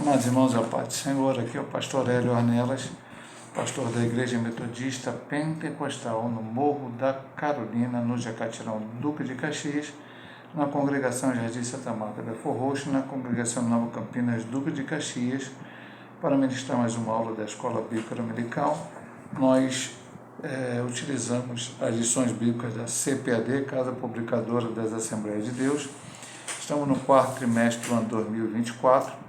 Amados irmãos, a paz do Senhor, aqui é o pastor Hélio Ornelas, pastor da Igreja Metodista Pentecostal no Morro da Carolina, no Jacatirão, Duque de Caxias, na congregação Jardim Santa Marta da Forroxo, na congregação Nova Campinas, Duque de Caxias, para ministrar mais uma aula da Escola Bíblica Dominical. Nós utilizamos as lições bíblicas da CPAD, Casa Publicadora das Assembleias de Deus. Estamos no quarto trimestre do ano 2024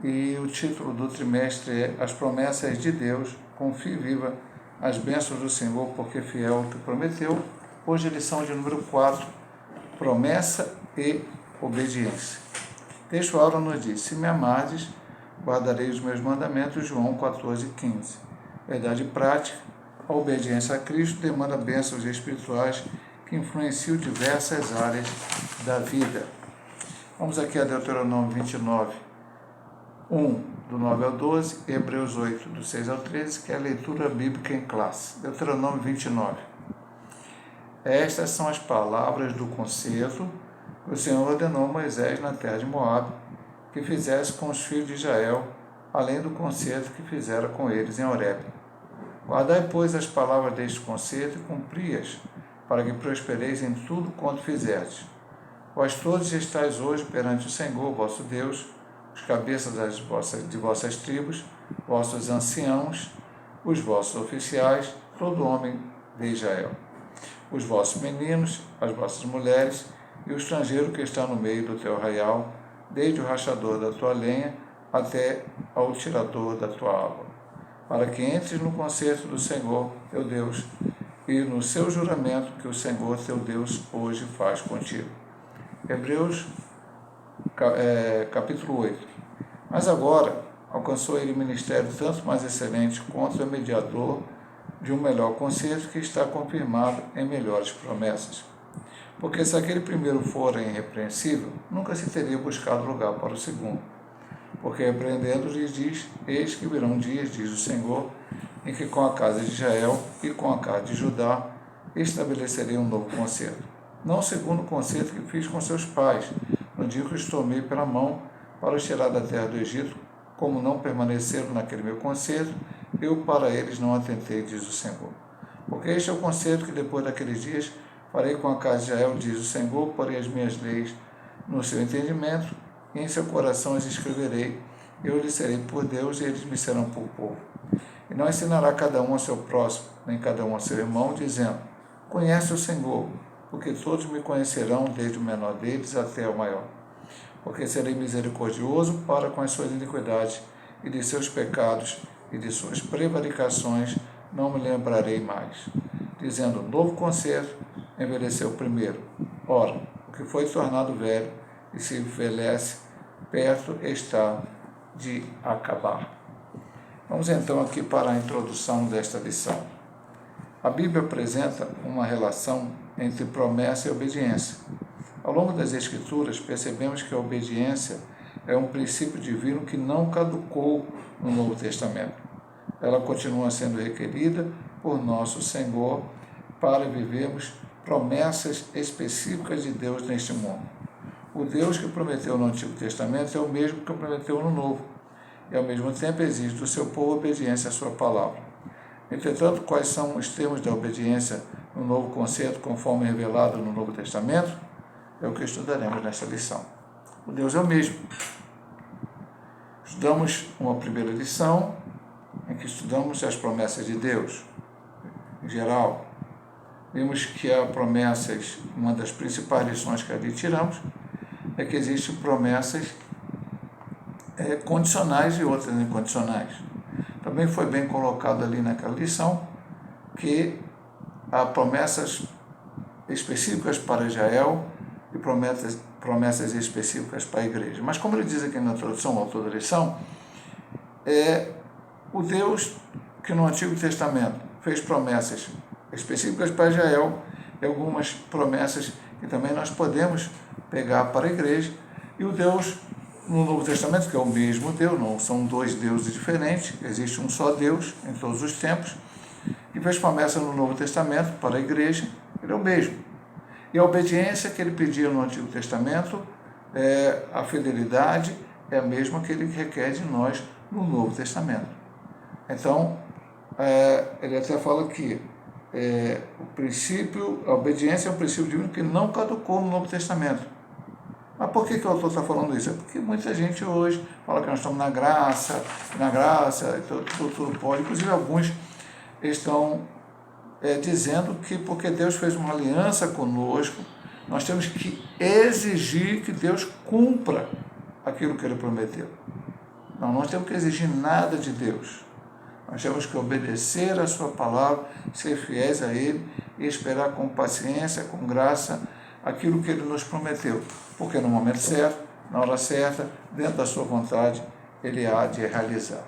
e o título do trimestre é As Promessas de Deus, confie viva as bênçãos do Senhor, porque fiel ao que prometeu. Hoje a lição de número 4, Promessa e Obediência. Texto aula nos diz: se me amardes, guardarei os meus mandamentos, João 14,15. Verdade prática: a obediência a Cristo demanda bênçãos espirituais que influenciam diversas áreas da vida. Vamos aqui a Deuteronômio 29, 1, do 9 ao 12, e Hebreus 8, do 6 ao 13, que é a leitura bíblica em classe. Deuteronômio 29. Estas são as palavras do concerto que o Senhor ordenou a Moisés na terra de Moabe, que fizesse com os filhos de Israel, além do concerto que fizera com eles em Horebe. Guardai, pois, as palavras deste concerto e cumpri-as, para que prospereis em tudo quanto fizerdes. Vós todos estáis hoje perante o Senhor, vosso Deus, os cabeças de vossas tribos, vossos anciãos, os vossos oficiais, todo homem de Israel, os vossos meninos, as vossas mulheres e o estrangeiro que está no meio do teu arraial, desde o rachador da tua lenha até ao tirador da tua água, para que entres no concerto do Senhor, teu Deus, e no seu juramento que o Senhor, teu Deus, hoje faz contigo. Hebreus, capítulo 8. Mas agora alcançou ele ministério tanto mais excelente quanto é mediador de um melhor concerto que está confirmado em melhores promessas. Porque se aquele primeiro fora irrepreensível, nunca se teria buscado lugar para o segundo. Porque repreendendo lhes diz: eis que virão dias, diz o Senhor, em que com a casa de Israel e com a casa de Judá estabelecerei um novo concerto. Não segundo o concerto que fiz com seus pais, no dia que os tomei pela mão para os tirar da terra do Egito, como não permaneceram naquele meu concerto, eu para eles não atentei, diz o Senhor. Porque este é o concerto que depois daqueles dias farei com a casa de Israel, diz o Senhor, porei as minhas leis no seu entendimento, e em seu coração as escreverei. Eu lhes serei por Deus, e eles me serão por povo. E não ensinará cada um ao seu próximo, nem cada um ao seu irmão, dizendo: conhece o Senhor, porque todos me conhecerão, desde o menor deles até o maior. Porque serei misericordioso para com as suas iniquidades, e de seus pecados e de suas prevaricações não me lembrarei mais. Dizendo: novo concerto, envelheceu o primeiro. Ora, o que foi tornado velho e se envelhece, perto está de acabar. Vamos então aqui para a introdução desta lição. A Bíblia apresenta uma relação entre promessa e obediência. Ao longo das Escrituras, percebemos que a obediência é um princípio divino que não caducou no Novo Testamento. Ela continua sendo requerida por nosso Senhor para vivermos promessas específicas de Deus neste mundo. O Deus que prometeu no Antigo Testamento é o mesmo que prometeu no Novo, e ao mesmo tempo exige do seu povo obediência à sua palavra. Entretanto, quais são os termos da obediência no novo concerto, conforme revelado no Novo Testamento? É o que estudaremos nesta lição. O Deus é o mesmo. Estudamos uma primeira lição, em que estudamos as promessas de Deus. Em geral, vimos que há promessas, uma das principais lições que ali tiramos, é que existem promessas condicionais e outras incondicionais. Também foi bem colocado ali naquela lição que há promessas específicas para Israel e promessas específicas para a igreja. Mas como ele diz aqui na introdução, o autor da lição, o Deus que no Antigo Testamento fez promessas específicas para Israel e algumas promessas que também nós podemos pegar para a igreja, e o Deus no Novo Testamento, que é o mesmo Deus, não são dois deuses diferentes, existe um só Deus em todos os tempos, que fez promessa no Novo Testamento para a igreja, ele é o mesmo. E a obediência que ele pedia no Antigo Testamento, a fidelidade é a mesma que ele requer de nós no Novo Testamento. Então, ele até fala que o princípio, a obediência é um princípio divino que não caducou no Novo Testamento. Mas por que o autor está falando isso? É porque muita gente hoje fala que nós estamos na graça, tudo pode. Inclusive alguns estão dizendo que porque Deus fez uma aliança conosco, nós temos que exigir que Deus cumpra aquilo que Ele prometeu. Não, nós temos que exigir nada de Deus. Nós temos que obedecer a sua palavra, ser fiéis a Ele e esperar com paciência, com graça, aquilo que Ele nos prometeu. Porque no momento certo, na hora certa, dentro da sua vontade, Ele há de realizar.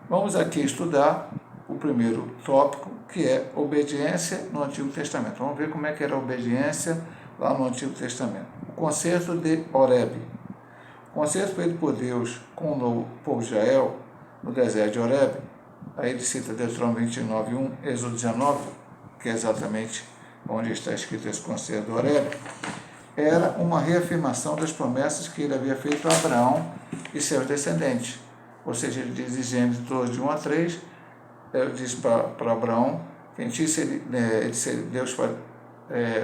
Vamos aqui estudar o primeiro tópico, que é obediência no Antigo Testamento. Vamos ver como é que era a obediência lá no Antigo Testamento. O concerto de Horeb. O concerto feito por Deus com o povo de Israel no deserto de Horeb. Aí ele cita Deuteronômio 29:1, Êxodo 19, que é exatamente onde está escrito esse concerto de Horeb. Era uma reafirmação das promessas que ele havia feito a Abraão e seus descendentes. Ou seja, ele diz em Gênesis 12, de 1 a 3, ele diz para Abraão que em ti Deus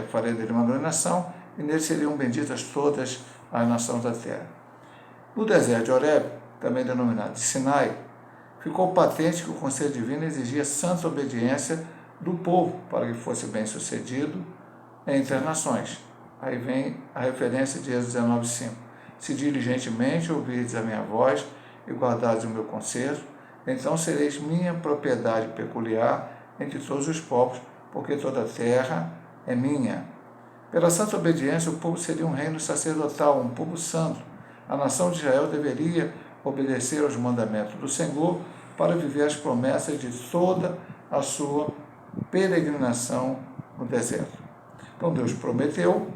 faria dele uma grande nação e nele seriam benditas todas as nações da terra. No deserto de Horeb, também denominado de Sinai, ficou patente que o conselho divino exigia santa obediência do povo para que fosse bem sucedido entre as nações. Aí vem a referência de Êxodo 19:5. Se diligentemente ouvirdes a minha voz e guardardes o meu conselho, então sereis minha propriedade peculiar entre todos os povos, porque toda a terra é minha. Pela santa obediência, o povo seria um reino sacerdotal, um povo santo. A nação de Israel deveria obedecer aos mandamentos do Senhor para viver as promessas de toda a sua peregrinação no deserto. Então Deus prometeu,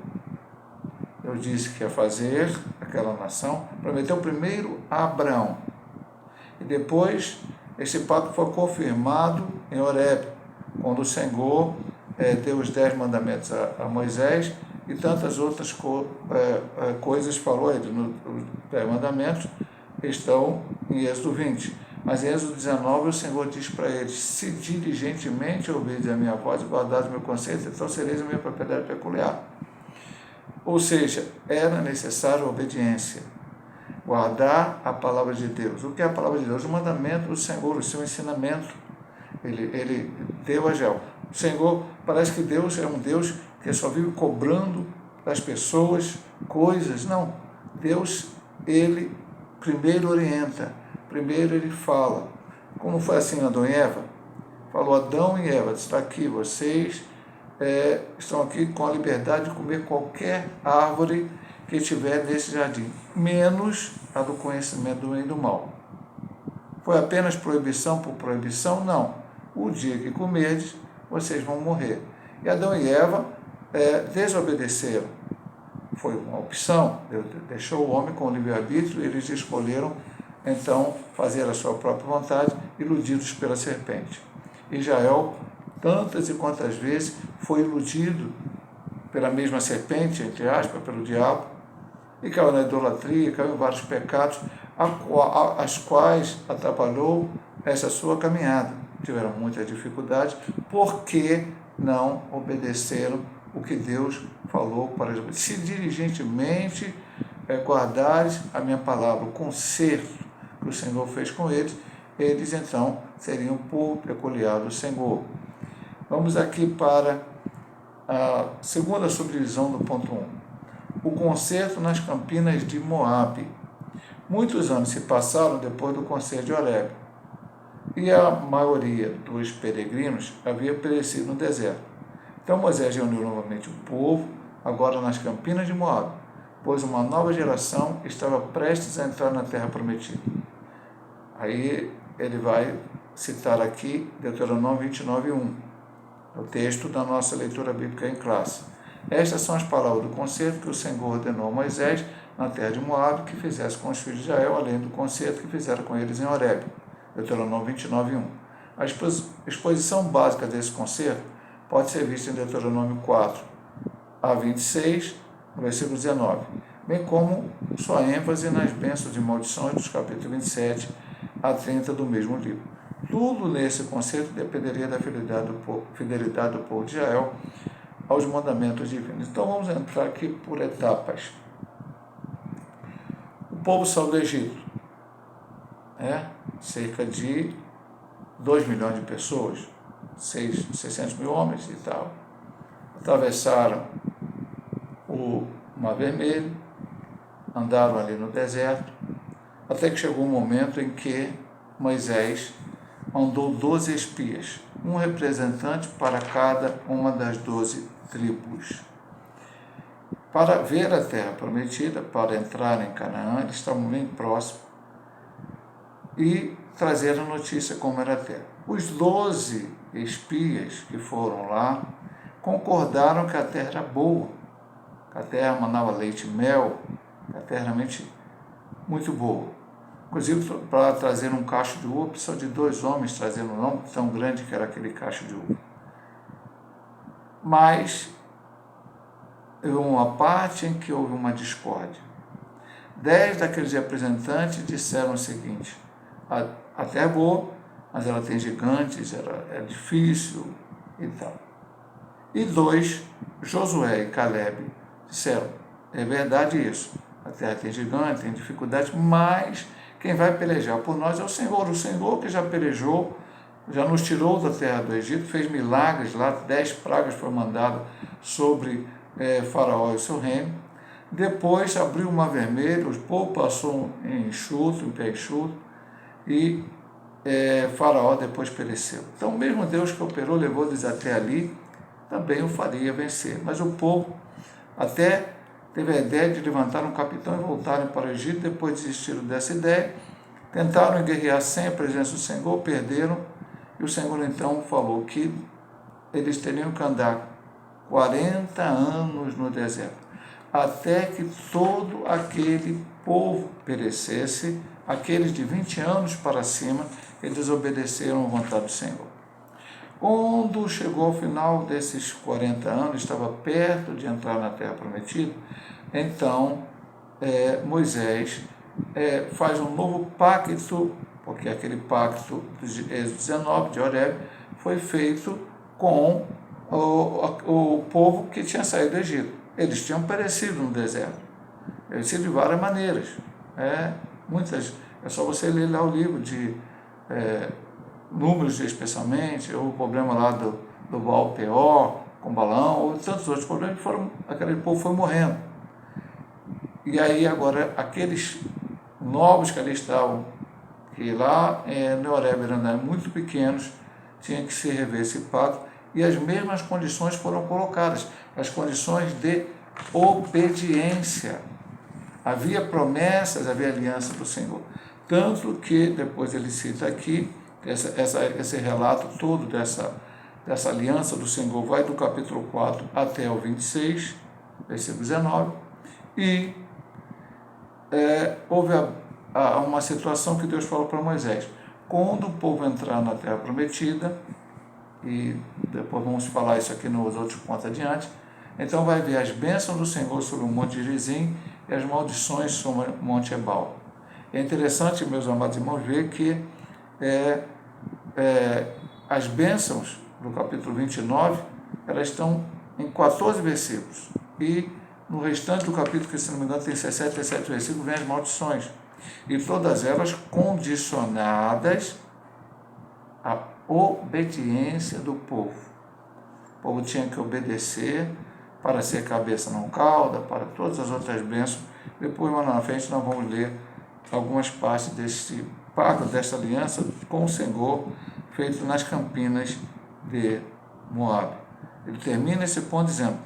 Deus disse que ia fazer aquela nação, prometeu primeiro a Abraão. E depois, esse pacto foi confirmado em Horeb, quando o Senhor deu os 10 mandamentos a Moisés e tantas outras coisas falou ele. Os 10 mandamentos estão em Êxodo 20. Mas em Êxodo 19, o Senhor diz para eles: se diligentemente ouvirdes a minha voz e guardares o meu conselho, então sereis a minha propriedade peculiar. Ou seja, era necessária a obediência. Guardar a palavra de Deus. O que é a palavra de Deus? O mandamento do Senhor, o seu ensinamento. Ele deu a Israel. O Senhor, parece que Deus é um Deus que só vive cobrando das pessoas coisas. Não. Deus, ele primeiro orienta, primeiro ele fala. Como foi assim Adão e Eva? Falou Adão e Eva, está aqui, vocês estão aqui com a liberdade de comer qualquer árvore que tiver nesse jardim, menos a do conhecimento do bem e do mal. Foi apenas proibição por proibição? Não. O dia que comerdes, vocês vão morrer. E Adão e Eva desobedeceram. Foi uma opção. Deus deixou o homem com o livre-arbítrio e eles escolheram, então, fazer a sua própria vontade, iludidos pela serpente. Israel, tantas e quantas vezes, foi iludido pela mesma serpente, entre aspas, pelo diabo, e caiu na idolatria, caiu em vários pecados, as quais atrapalhou essa sua caminhada. Tiveram muitas dificuldades, porque não obedeceram o que Deus falou para eles. Se diligentemente guardares a minha palavra, o conserto que o Senhor fez com eles, eles então seriam o povo peculiar do Senhor. Vamos aqui para a segunda subdivisão do ponto 1. O concerto nas campinas de Moabe. Muitos anos se passaram depois do concerto de Horeb, e a maioria dos peregrinos havia perecido no deserto. Então Moisés reuniu novamente o povo, agora nas campinas de Moabe, pois uma nova geração estava prestes a entrar na terra prometida. Aí ele vai citar aqui Deuteronômio 29:1, o texto da nossa leitura bíblica em classe. Estas são as palavras do concerto que o Senhor ordenou a Moisés na terra de Moabe que fizesse com os filhos de Israel, além do concerto que fizeram com eles em Horeb. Deuteronômio 29:1. A exposição básica desse concerto pode ser vista em Deuteronômio 4 a 26, no versículo 19. bem como sua ênfase nas bênçãos e maldições dos capítulos 27 a 30 do mesmo livro. Tudo nesse conceito dependeria da fidelidade do povo de Israel aos mandamentos divinos. Então vamos entrar aqui por etapas. O povo saiu do Egito, cerca de 2 milhões de pessoas, 600 mil homens e tal, atravessaram o Mar Vermelho, andaram ali no deserto, até que chegou um momento em que Moisés mandou 12 espias, um representante para cada uma das 12 tribos. Para ver a terra prometida, para entrar em Canaã, eles estavam bem próximos, e trazer a notícia como era a terra. Os 12 espias que foram lá concordaram que a terra era boa, que a terra manava leite e mel, que a terra era realmente muito boa. Inclusive, para trazer um cacho de uva, precisou de 2 homens trazendo um não tão grande que era aquele cacho de uva. Mas houve uma parte em que houve uma discórdia. 10 daqueles representantes disseram o seguinte: a terra é boa, mas ela tem gigantes, é difícil e tal. E 2, Josué e Caleb, disseram: é verdade isso, a terra tem gigantes, tem dificuldades, mas quem vai pelejar por nós é o Senhor que já pelejou, já nos tirou da terra do Egito, fez milagres lá, 10 pragas foram mandadas sobre Faraó e o seu reino. Depois abriu o Mar Vermelho, o povo passou em pé enxuto, e Faraó depois pereceu. Então, o mesmo Deus que operou, levou eles até ali, também o faria vencer. Mas o povo até teve a ideia de levantar um capitão e voltarem para o Egito. Depois desistiram dessa ideia, tentaram guerrear sem a presença do Senhor, perderam, e o Senhor então falou que eles teriam que andar 40 anos no deserto, até que todo aquele povo perecesse. Aqueles de 20 anos para cima, eles obedeceram à vontade do Senhor. Quando chegou ao final desses 40 anos, estava perto de entrar na Terra Prometida, então Moisés faz um novo pacto, porque aquele pacto de Êxodo 19, de Horebe, foi feito com o povo que tinha saído do Egito. Eles tinham perecido no deserto, perecido de várias maneiras. É só você ler lá o livro de Números, especialmente, o problema lá do Baal Peor, com Balaão, ou tantos outros problemas, aquele povo foi morrendo. E aí agora aqueles novos que ali estavam, que lá no Horebe eram muito pequenos, tinha que se rever esse pacto, e as mesmas condições foram colocadas, as condições de obediência. Havia promessas, havia aliança do Senhor. Tanto que, depois ele cita aqui, esse relato todo dessa aliança do Senhor vai do capítulo 4 até o 26, versículo 19, e houve uma situação que Deus falou para Moisés: quando o povo entrar na terra prometida, e depois vamos falar isso aqui nos outros pontos adiante, então vai ver as bênçãos do Senhor sobre o monte de Gerizim e as maldições sobre o monte Ebal. É interessante, meus amados irmãos, ver que as bênçãos do capítulo 29, elas estão em 14 versículos, e no restante do capítulo, que se não me engano tem 67 versículos, vem as maldições, e todas elas condicionadas à obediência do povo. O povo tinha que obedecer para ser cabeça não cauda, para todas as outras bênçãos. Depois, mais na frente, nós vamos ler algumas partes deste pacto, desta aliança com o Senhor, feito nas campinas de Moabe. Ele termina esse ponto dizendo: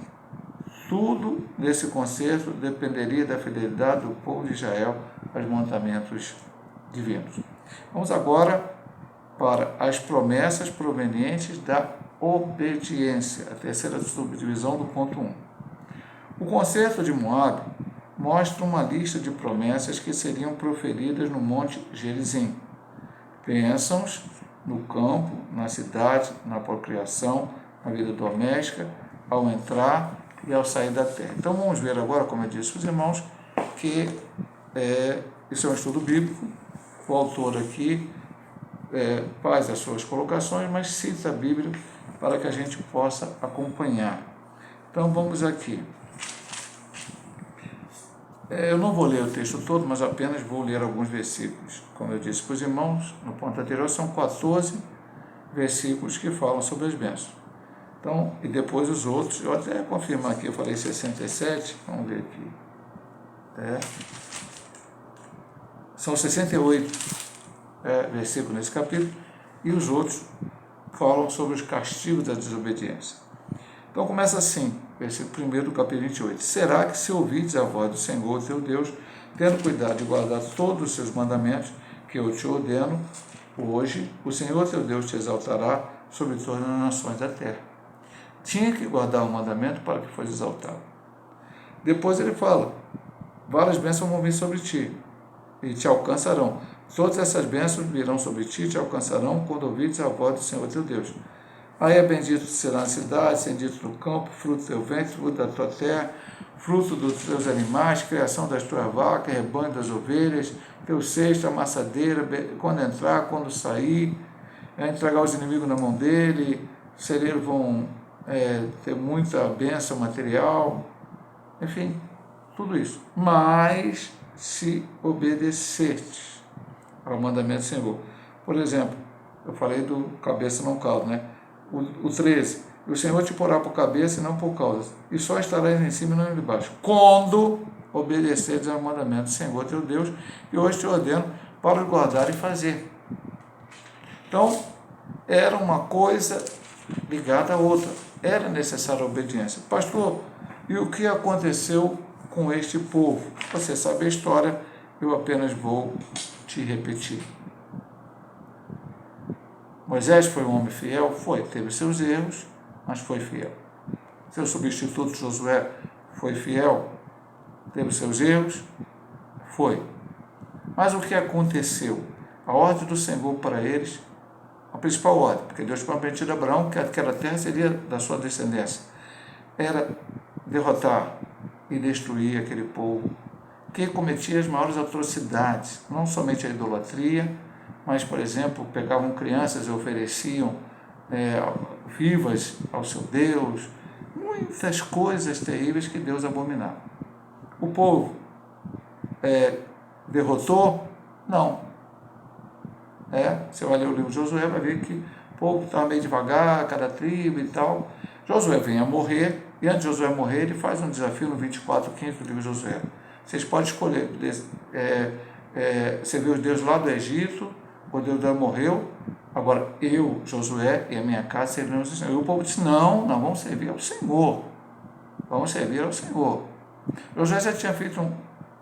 tudo nesse concerto dependeria da fidelidade do povo de Israel aos mandamentos divinos. Vamos agora para as promessas provenientes da obediência, a terceira subdivisão do ponto 1. O concerto de Moabe mostra uma lista de promessas que seriam proferidas no monte Gerizim. Bênçãos no campo, na cidade, na procriação, na vida doméstica, ao entrar e ao sair da terra. Então vamos ver agora, como eu disse os irmãos, que isso é um estudo bíblico, o autor aqui faz as suas colocações, mas cita a Bíblia para que a gente possa acompanhar. Então vamos aqui. Eu não vou ler o texto todo, mas apenas vou ler alguns versículos. Como eu disse para os irmãos, no ponto anterior, são 14 versículos que falam sobre as bênçãos. Então, e depois os outros, eu até confirmar aqui, eu falei 67, vamos ver aqui. São 68 versículos nesse capítulo, e os outros falam sobre os castigos da desobediência. Então começa assim, versículo 1 do capítulo 28. Será que se ouvides a voz do Senhor teu Deus, tendo cuidado de guardar todos os seus mandamentos, que eu te ordeno hoje, o Senhor teu Deus te exaltará sobre todas as nações da terra. Tinha que guardar o mandamento para que fosse exaltado. Depois ele fala, várias bênçãos vão vir sobre ti, e te alcançarão. Todas essas bênçãos virão sobre ti e te alcançarão quando ouvides a voz do Senhor teu Deus. Aí é bendito será na cidade, bendito no campo, fruto do teu ventre, fruto da tua terra, fruto dos teus animais, criação das tuas vacas, rebanho das ovelhas, teu cesto, amassadeira, quando entrar, quando sair, entregar os inimigos na mão dele, celeiros vão ter muita bênção material, enfim, tudo isso. Mas se obedecerdes ao mandamento do Senhor. Por exemplo, eu falei do cabeça não cauda, né? O 13, o Senhor te porá por cabeça e não por cauda, e só estarás em cima e não embaixo, quando obedeceres ao mandamento do Senhor teu Deus, e hoje te ordeno para guardar e fazer. Então, era uma coisa ligada à outra, era necessária a obediência. Pastor, e o que aconteceu com este povo? Você sabe a história, eu apenas vou te repetir. Moisés foi um homem fiel? Foi. Teve seus erros, mas foi fiel. Seu substituto Josué foi fiel? Teve seus erros? Foi. Mas o que aconteceu? A ordem do Senhor para eles, a principal ordem, porque Deus tinha prometido a Abraão que aquela terra seria da sua descendência, era derrotar e destruir aquele povo que cometia as maiores atrocidades, não somente a idolatria, mas, por exemplo, pegavam crianças e ofereciam vivas ao seu Deus, muitas coisas terríveis que Deus abominava. O povo derrotou? Não. Você vai ler o livro de Josué, vai ver que o povo estava meio devagar, cada tribo e tal. Josué vem a morrer, e antes de Josué morrer, ele faz um desafio no 24:15 do livro de Josué. Vocês podem escolher, você vê os deuses lá do Egito, o Deus dela morreu, agora eu, Josué e a minha casa serviremos ao Senhor. E o povo disse, não, vamos servir ao Senhor. Vamos servir ao Senhor. Josué já tinha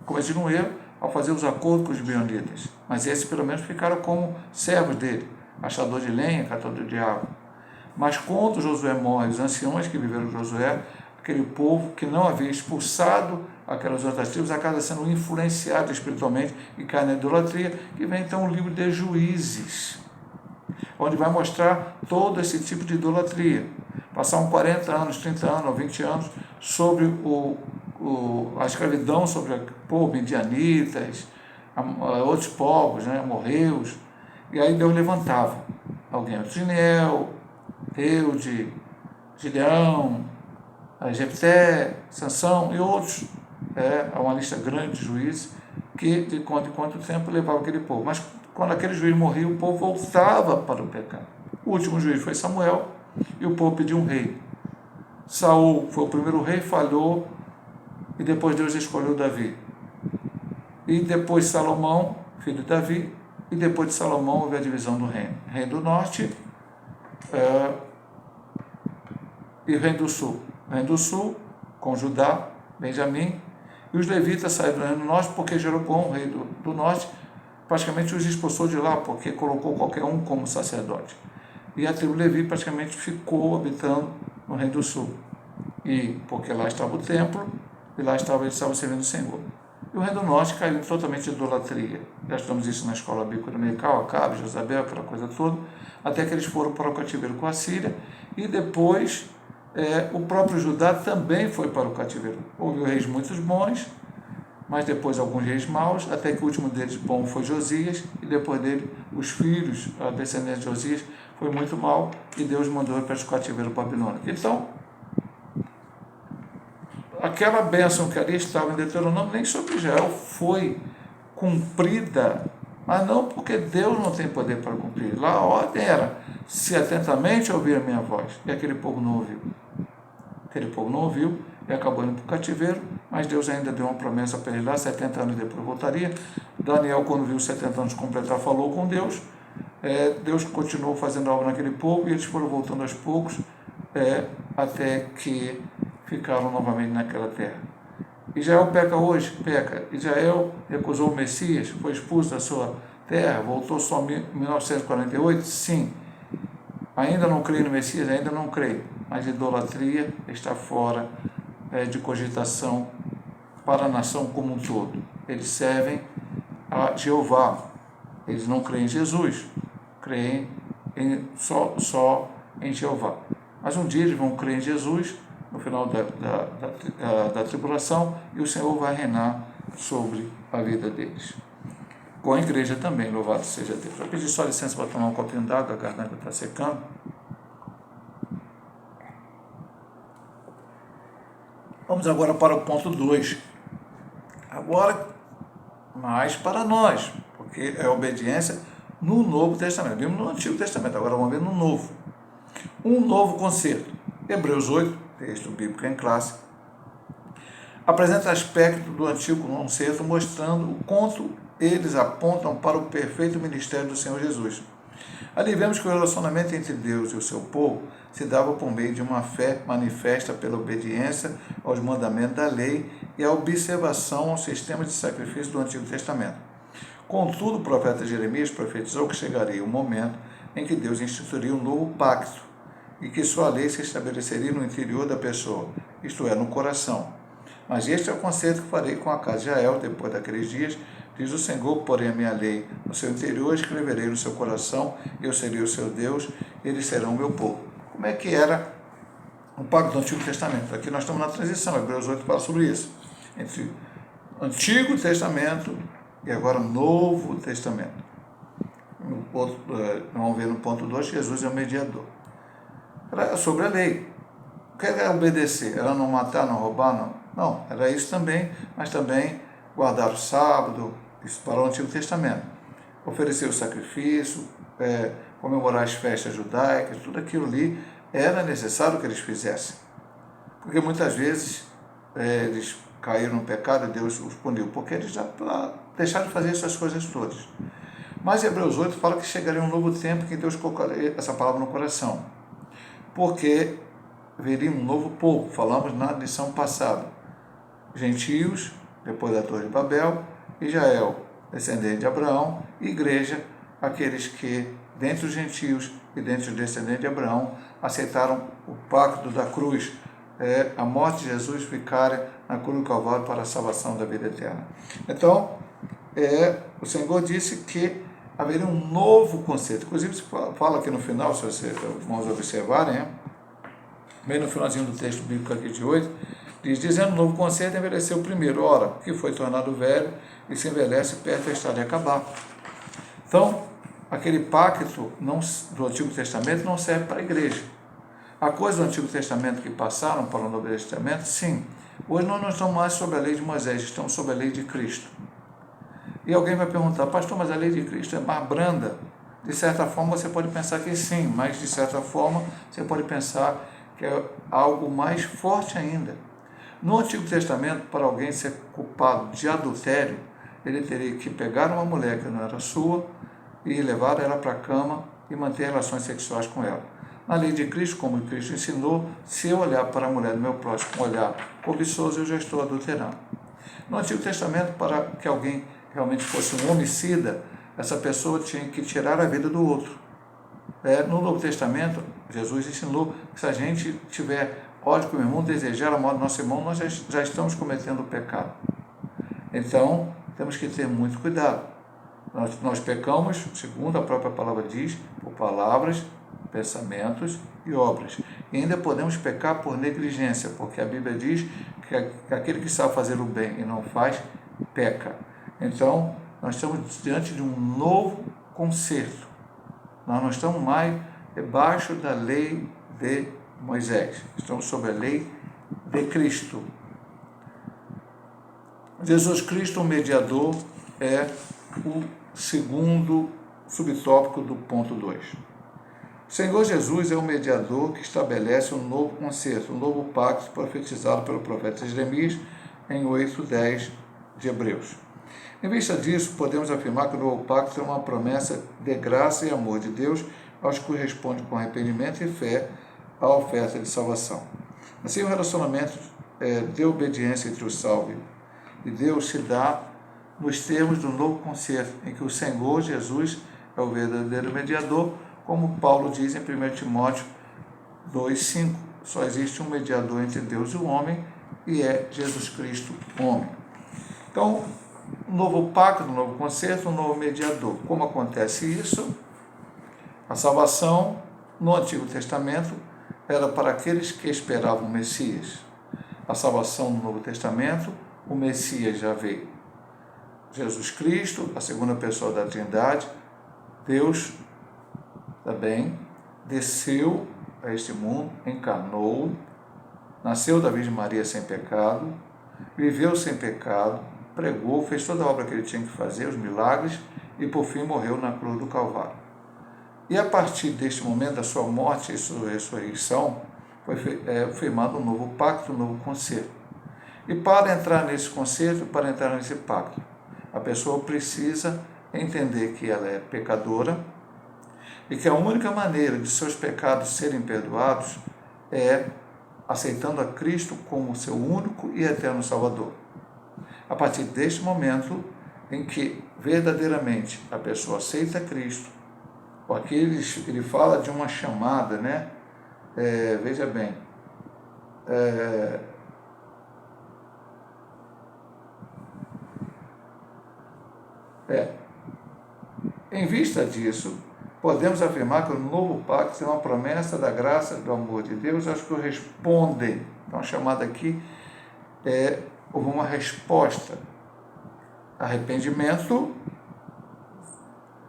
cometido um erro ao fazer os acordos com os bionitas, mas esses pelo menos ficaram como servos dele, achador de lenha, catador de água. Mas quando Josué morre, os anciões que viveram com Josué, aquele povo que não havia expulsado aquelas outras tribos, acaba sendo influenciado espiritualmente e cai na idolatria, que vem então o livro de Juízes, onde vai mostrar todo esse tipo de idolatria. Passaram 40 anos, 30 anos ou 20 anos sobre a escravidão sobre o povo, midianitas, outros povos, amorreus, e aí Deus levantava alguém, Otiniel, Eude, Gideão, Jefté, Sansão e outros. Há uma lista grande de juízes que de quanto em quanto tempo levavam aquele povo. Mas quando aquele juiz morria, o povo voltava para o pecado. O último juiz foi Samuel e o povo pediu um rei. Saul foi o primeiro rei, falhou, e depois Deus escolheu Davi. E depois Salomão, filho de Davi, e depois de Salomão houve a divisão do reino. Reino do norte e reino do sul. Reino do sul, com Judá, Benjamim, e os levitas saíram do reino do norte porque Jeroboão, rei do norte, praticamente os expulsou de lá, porque colocou qualquer um como sacerdote. E a tribo Levi praticamente ficou habitando no reino do sul. E porque lá estava o templo, e lá eles estavam servindo o Senhor. E o reino do norte caiu totalmente em idolatria. Já estudamos isso na escola bíblica dominical, Acabe, Jezabel, aquela coisa toda, até que eles foram para o cativeiro com a Síria, e depois o próprio Judá também foi para o cativeiro. Houve reis muito bons, mas depois alguns reis maus, até que o último deles bom foi Josias, e depois dele os filhos, a descendência de Josias, foi muito mal, e Deus mandou para o cativeiro babilônico. Então, aquela bênção que ali estava em Deuteronômio, nem sobre Israel foi cumprida, mas não porque Deus não tem poder para cumprir. Lá a ordem era, se atentamente ouvir a minha voz, e aquele povo não ouviu. Aquele povo não ouviu e acabou indo para o cativeiro, mas Deus ainda deu uma promessa para ele lá, 70 anos depois voltaria. Daniel, quando viu os 70 anos completar, falou com Deus. Deus continuou fazendo algo naquele povo e eles foram voltando aos poucos, até que ficaram novamente naquela terra. Israel peca hoje? Peca. Israel recusou o Messias, foi expulso da sua terra, voltou só em 1948? Sim. Ainda não creio no Messias? Ainda não creio. Mas idolatria está fora de cogitação para a nação como um todo. Eles servem a Jeová. Eles não creem em Jesus, creem só em Jeová. Mas um dia eles vão crer em Jesus, no final da tribulação, e o Senhor vai reinar sobre a vida deles. Com a igreja também, louvado seja Deus. Eu pedi só licença para tomar um copinho d'água, a garganta está secando. Vamos agora para o ponto 2. Agora, mais para nós, porque é obediência no Novo Testamento. Vimos no Antigo Testamento, agora vamos ver no Novo. Um novo conceito. Hebreus 8, texto bíblico em classe, apresenta aspecto do Antigo conceito, mostrando o quanto eles apontam para o perfeito ministério do Senhor Jesus. Ali vemos que o relacionamento entre Deus e o seu povo se dava por meio de uma fé manifesta pela obediência aos mandamentos da lei e a observação ao sistema de sacrifício do Antigo Testamento. Contudo, o profeta Jeremias profetizou que chegaria o momento em que Deus instituiria um novo pacto e que sua lei se estabeleceria no interior da pessoa, isto é, no coração. Mas este é o conceito que farei com a casa de Israel depois daqueles dias, diz o Senhor, porém a minha lei no seu interior escreverei no seu coração, eu serei o seu Deus, eles serão o meu povo. Como é que era o pacto do Antigo Testamento? Aqui nós estamos na transição, Hebreus 8 fala sobre isso, entre Antigo Testamento e agora Novo Testamento. Vamos ver no ponto 2, Jesus é o mediador. Era sobre a lei. O que era obedecer? Era não matar, não roubar? Não, era isso também, mas também guardar o sábado, isso para o Antigo Testamento. Oferecer o sacrifício, comemorar as festas judaicas, tudo aquilo ali era necessário que eles fizessem. Porque muitas vezes eles caíram no pecado e Deus os puniu, porque eles já deixaram de fazer essas coisas todas. Mas Hebreus 8 fala que chegaria um novo tempo que Deus colocaria essa palavra no coração. Porque viria um novo povo, falamos na lição passada. Gentios, depois da Torre de Babel, Israel, descendente de Abraão, e igreja, aqueles que, dentre os gentios e dentre os descendentes de Abraão, aceitaram o pacto da cruz, a morte de Jesus ficar na cruz do Calvário para a salvação da vida eterna. Então, o Senhor disse que haveria um novo conceito. Inclusive, se fala aqui no final, se vocês irmãos observarem, bem no finalzinho do texto bíblico aqui de hoje, dizendo o novo conceito envelheceu o primeiro, ora, que foi tornado velho e se envelhece perto da história de acabar. Então, aquele pacto do Antigo Testamento não serve para a igreja. A coisa do Antigo Testamento que passaram para o Novo Testamento, sim. Hoje nós não estamos mais sob a lei de Moisés, estamos sob a lei de Cristo. E alguém vai perguntar, pastor, mas a lei de Cristo é mais branda? De certa forma você pode pensar que sim, mas de certa forma você pode pensar que é algo mais forte ainda. No Antigo Testamento, para alguém ser culpado de adultério, ele teria que pegar uma mulher que não era sua e levar ela para a cama e manter relações sexuais com ela. Na lei de Cristo, como Cristo ensinou, se eu olhar para a mulher do meu próximo com um olhar cobiçoso, eu já estou adulterando. No Antigo Testamento, para que alguém realmente fosse um homicida, essa pessoa tinha que tirar a vida do outro. No Novo Testamento, Jesus ensinou que se a gente tiver ódio com o irmão, desejar a morte do nosso irmão, nós já estamos cometendo o pecado. Então, temos que ter muito cuidado. Nós pecamos, segundo a própria palavra diz, por palavras, pensamentos e obras. E ainda podemos pecar por negligência, porque a Bíblia diz que aquele que sabe fazer o bem e não faz, peca. Então, nós estamos diante de um novo concerto. Nós não estamos mais debaixo da lei de Moisés. Estamos sob a lei de Cristo. Jesus Cristo, o mediador, é o segundo subtópico do ponto 2. O Senhor Jesus é o mediador que estabelece um novo concerto, um novo pacto profetizado pelo profeta Jeremias em 8:10 de Hebreus. Em vista disso, podemos afirmar que o novo pacto é uma promessa de graça e amor de Deus aos que respondem com arrependimento e fé à oferta de salvação. Assim, o relacionamento de obediência entre o salvo e Deus se dá nos termos do novo concerto, em que o Senhor Jesus é o verdadeiro mediador, como Paulo diz em 1 Timóteo 2:5. Só existe um mediador entre Deus e o homem, e é Jesus Cristo, homem. Então, um novo pacto, um novo concerto, um novo mediador. Como acontece isso? A salvação no Antigo Testamento era para aqueles que esperavam o Messias. A salvação no Novo Testamento, o Messias já veio. Jesus Cristo, a segunda pessoa da Trindade, Deus também desceu a este mundo, encarnou, nasceu da Virgem Maria sem pecado, viveu sem pecado, pregou, fez toda a obra que ele tinha que fazer, os milagres, e por fim morreu na cruz do Calvário. E a partir deste momento da sua morte e sua ressurreição, foi firmado um novo pacto, um novo concerto. E para entrar nesse concerto, para entrar nesse pacto, a pessoa precisa entender que ela é pecadora e que a única maneira de seus pecados serem perdoados é aceitando a Cristo como seu único e eterno Salvador. A partir deste momento em que verdadeiramente a pessoa aceita Cristo, aqui ele fala de uma chamada, né? Veja bem, em vista disso, podemos afirmar que o novo pacto é uma promessa da graça e do amor de Deus aos que respondem. Então, a chamada aqui houve uma resposta. Arrependimento,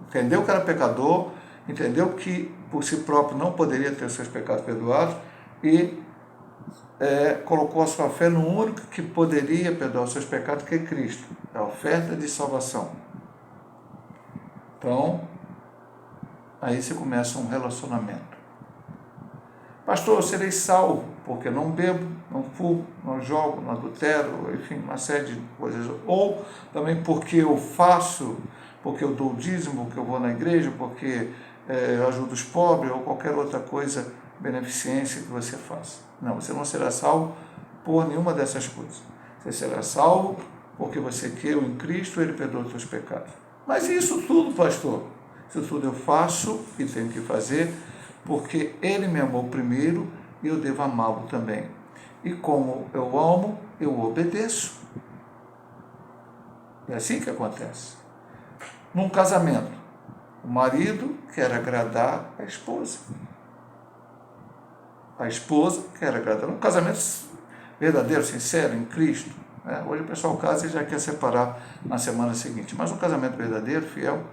entendeu que era pecador, entendeu que por si próprio não poderia ter seus pecados perdoados e colocou a sua fé no único que poderia perdoar os seus pecados, que é Cristo, a oferta de salvação. Então, aí você começa um relacionamento. Pastor, eu serei salvo porque não bebo, não fumo, não jogo, não adultero, enfim, uma série de coisas. Ou também porque eu faço, porque eu dou o dízimo, porque eu vou na igreja, porque eu ajudo os pobres, ou qualquer outra coisa, beneficência que você faça. Não, você não será salvo por nenhuma dessas coisas. Você será salvo porque você creu em Cristo e Ele perdoa os seus pecados. Mas isso tudo, pastor, isso tudo eu faço e tenho que fazer porque Ele me amou primeiro e eu devo amá-lo também. E como eu amo, eu obedeço. É assim que acontece. Num casamento, o marido quer agradar a esposa. A esposa quer agradar. Um casamento verdadeiro, sincero, em Cristo. Hoje o pessoal casa e já quer separar na semana seguinte. Mas um casamento verdadeiro, fiel,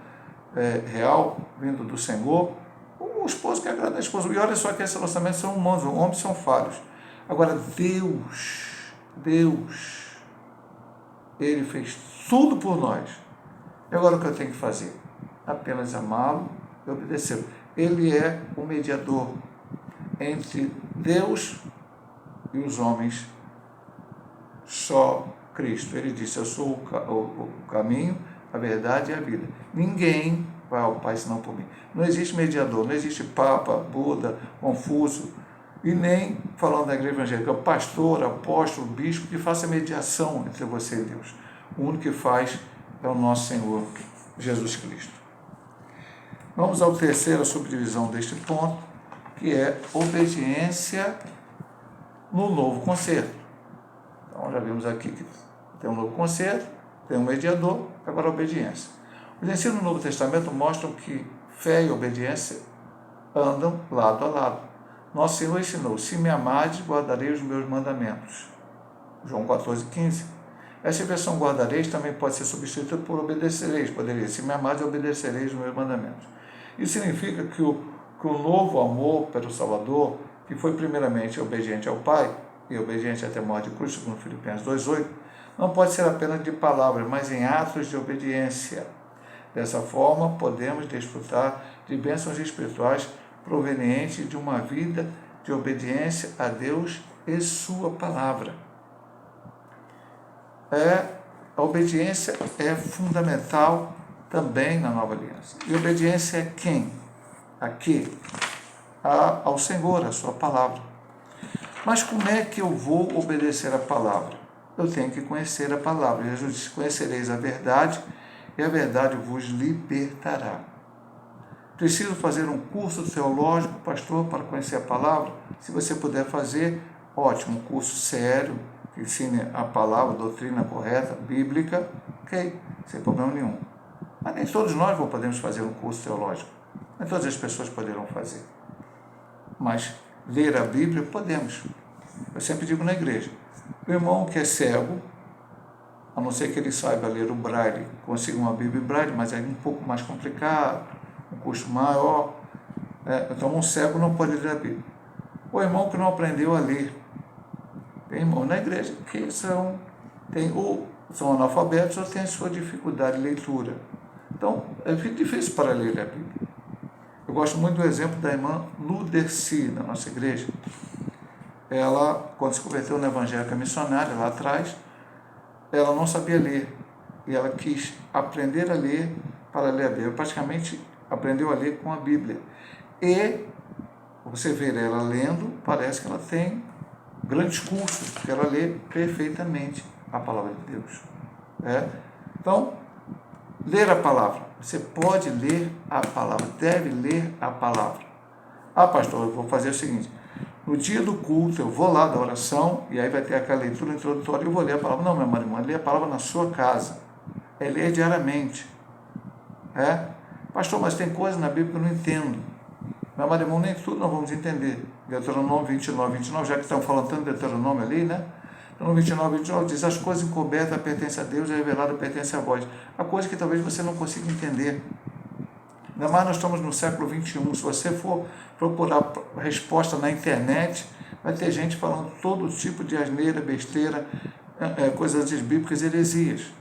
real, vindo do Senhor, o esposo quer agradar a esposa. E olha só que esses relacionamentos são humanos, os homens são falhos. Agora, Deus, Ele fez tudo por nós. E agora o que eu tenho que fazer? Apenas amá-lo e obedecê-lo. Ele é o mediador entre Deus e os homens, só Cristo. Ele disse, eu sou o caminho, a verdade e a vida. Ninguém vai ao Pai senão por mim. Não existe mediador, não existe Papa, Buda, Confúcio, e nem, falando da igreja evangélica, pastor, apóstolo, bispo, que faça mediação entre você e Deus. O único que faz é o nosso Senhor Jesus Cristo. Vamos à terceira subdivisão deste ponto, que é obediência no novo concerto. Então, já vimos aqui que tem um novo concerto, tem um mediador, agora a obediência. Os ensinos do Novo Testamento mostram que fé e obediência andam lado a lado. Nosso Senhor ensinou, se me amardes, guardarei os meus mandamentos. João 14:15. Essa expressão guardareis também pode ser substituída por obedecereis. Poderia ser, me amados, obedecereis os meus mandamentos. Isso significa que o novo amor pelo Salvador, que foi primeiramente obediente ao Pai e obediente até a morte de cruz, segundo Filipenses 2,8, não pode ser apenas de palavras, mas em atos de obediência. Dessa forma, podemos desfrutar de bênçãos espirituais provenientes de uma vida de obediência a Deus e sua palavra. A obediência é fundamental também na nova aliança. E obediência é quem? A quê? Ao Senhor, a sua palavra. Mas como é que eu vou obedecer a palavra? Eu tenho que conhecer a palavra. Jesus disse, conhecereis a verdade e a verdade vos libertará. Preciso fazer um curso teológico, pastor, para conhecer a palavra? Se você puder fazer, ótimo, um curso sério, que ensine a palavra, a doutrina correta, bíblica, ok, sem problema nenhum. Mas nem todos nós podemos fazer um curso teológico. Nem todas as pessoas poderão fazer. Mas ler a Bíblia podemos. Eu sempre digo na igreja, o irmão que é cego, a não ser que ele saiba ler o braille, consiga uma Bíblia em braille, mas é um pouco mais complicado, um custo maior. Então um cego não pode ler a Bíblia. O irmão que não aprendeu a ler. Tem irmãos na igreja que são analfabetos ou têm sua dificuldade de leitura. Então, é difícil para ler a Bíblia. Eu gosto muito do exemplo da irmã Luderci, na nossa igreja. Ela, quando se converteu na evangélica missionária, lá atrás, ela não sabia ler. E ela quis aprender a ler para ler a Bíblia. Praticamente aprendeu a ler com a Bíblia. E você vê ela lendo, parece que ela tem grandes cursos, porque ela lê perfeitamente a palavra de Deus. Então, ler a palavra. Você pode ler a palavra, deve ler a palavra. Ah, pastor, eu vou fazer o seguinte, no dia do culto eu vou lá da oração, e aí vai ter aquela leitura introdutória e eu vou ler a palavra. Não, meu irmão, lê a palavra na sua casa. É ler diariamente. Pastor, mas tem coisas na Bíblia que eu não entendo. Meu amado irmão, nem tudo nós vamos entender. Deuteronômio 29, já que estamos falando tanto de Deuteronômio ali, né? Então, no 29 diz, as coisas encobertas pertencem a Deus e a revelada pertence a vós. Há coisas que talvez você não consiga entender. Ainda mais nós estamos no século 21. Se você for procurar resposta na internet, vai ter gente falando todo tipo de asneira, besteira, coisas bíblicas, heresias.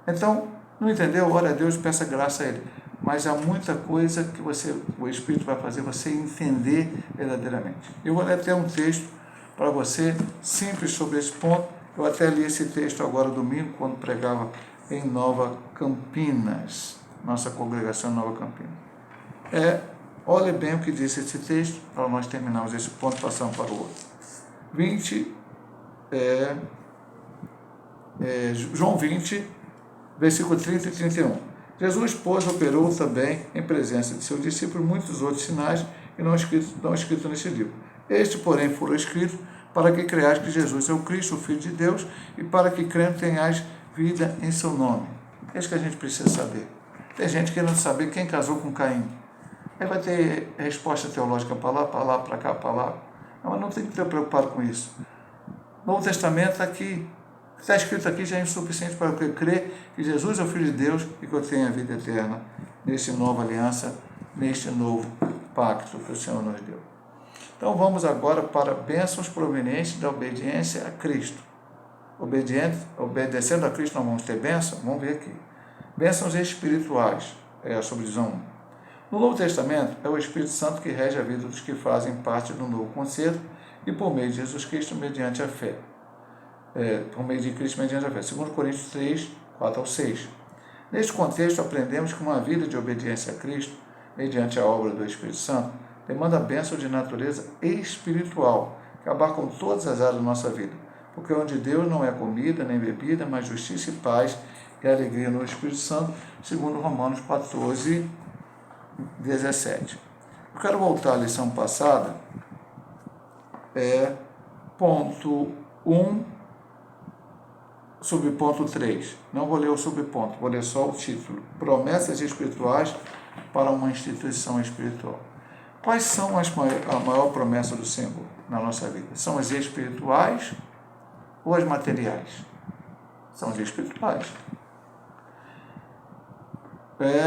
Então, não entendeu? Ora a Deus, peça graça a Ele. Mas há muita coisa que o Espírito vai fazer você entender verdadeiramente. Eu vou ler até um texto para você, simples sobre esse ponto. Eu até li esse texto agora domingo, quando pregava em Nova Campinas, nossa congregação em Nova Campinas. Olhe bem o que diz esse texto, para nós terminarmos esse ponto e passarmos para o outro. João 20, versículo 30 e 31. Jesus, pois, operou também, em presença de seus discípulos, muitos outros sinais que não escritos nesse livro. Este, porém, foram escritos para que creais que Jesus é o Cristo, o Filho de Deus, e para que crendo tenhais vida em seu nome. É isso que a gente precisa saber. Tem gente querendo saber quem casou com Caim. Aí vai ter resposta teológica para lá, para cá, para lá. Mas não tem que estar preocupado com isso. O Novo Testamento está aqui. Está escrito aqui já é insuficiente para eu crer que Jesus é o Filho de Deus e que eu tenha a vida eterna nessa nova aliança, neste novo pacto que o Senhor nos deu. Então vamos agora para bênçãos provenientes da obediência a Cristo. Obedecendo a Cristo nós vamos ter bênção? Vamos ver aqui. Bênçãos espirituais, é a subdivisão 1. No Novo Testamento é o Espírito Santo que rege a vida dos que fazem parte do novo concerto e por meio de Jesus Cristo mediante a fé. Por meio de Cristo mediante a fé. 2 Coríntios 3, 4 ao 6. Neste contexto, aprendemos que uma vida de obediência a Cristo, mediante a obra do Espírito Santo, demanda a bênção de natureza espiritual, que abarcam todas as áreas da nossa vida. Porque onde Deus não é comida nem bebida, mas justiça e paz e alegria no Espírito Santo, segundo Romanos 14, 17. Eu quero voltar à lição passada, ponto 1, subponto 3. Não vou ler o subponto, vou ler só o título. Promessas espirituais para uma instituição espiritual. Quais são a maior promessa do Senhor na nossa vida? São as espirituais ou as materiais? são os espirituais.